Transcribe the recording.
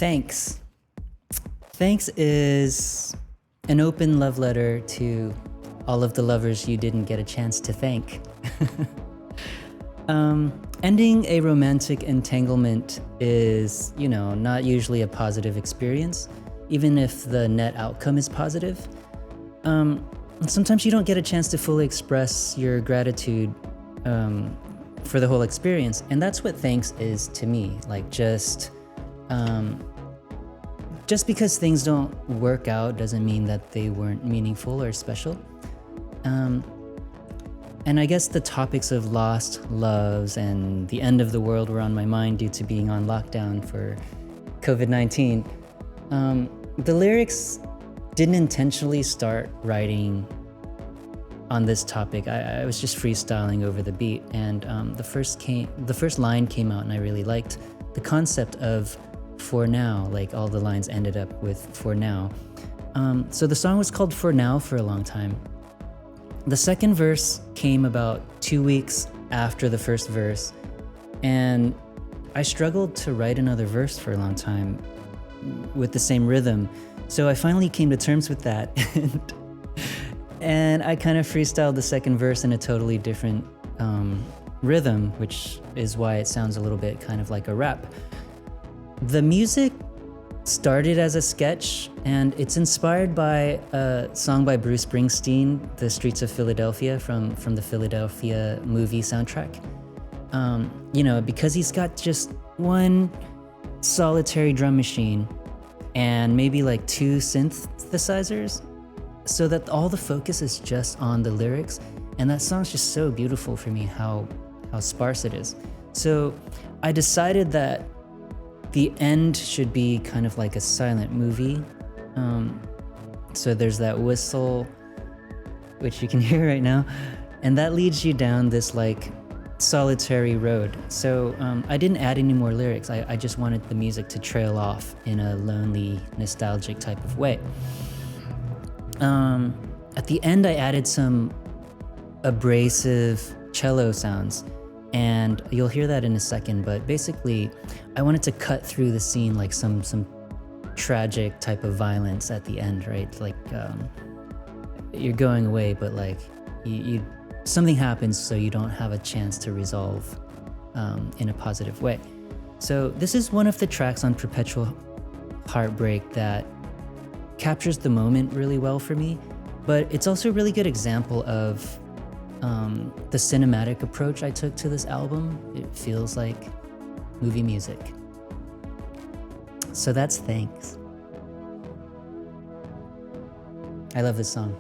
Thanks. Thanks is an open love letter to all of the lovers you didn't get a chance to thank. Ending a romantic entanglement is, not usually a positive experience, even if the net outcome is positive. Sometimes you don't get a chance to fully express your gratitude for the whole experience, and that's what thanks is to me. Like just because things don't work out doesn't mean that they weren't meaningful or special. And I guess the topics of lost loves and the end of the world were on my mind due to being on lockdown for COVID-19. The lyrics didn't intentionally start writing on this topic. I was just freestyling over the beat, and the first line came out, and I really liked the concept of "for now." Like all the lines ended up with "for now." So the song was called "For Now" for a long time. The second verse came about 2 weeks after the first verse, and I struggled to write another verse for a long time with the same rhythm. So I finally came to terms with that, and I kind of freestyled the second verse in a totally different rhythm, which is why it sounds a little bit kind of like a rap. The music started as a sketch, and it's inspired by a song by Bruce Springsteen, "The Streets of Philadelphia," from the Philadelphia movie soundtrack. Because he's got just one solitary drum machine and maybe like 2 synthesizers, so that all the focus is just on the lyrics, and that song's just so beautiful for me, how sparse it is. So I decided that the end should be kind of like a silent movie. So there's that whistle, which you can hear right now, and that leads you down this like solitary road. So I didn't add any more lyrics. I just wanted the music to trail off in a lonely, nostalgic type of way. At the end, I added some abrasive cello sounds, and you'll hear that in a second, but basically I wanted to cut through the scene like some tragic type of violence at the end, right? Like you're going away, but like you something happens, so you don't have a chance to resolve in a positive way. So this is one of the tracks on Perpetual Heartbreak that captures the moment really well for me, but it's also a really good example of the cinematic approach I took to this album. It feels like movie music. So that's Thanks. I love this song.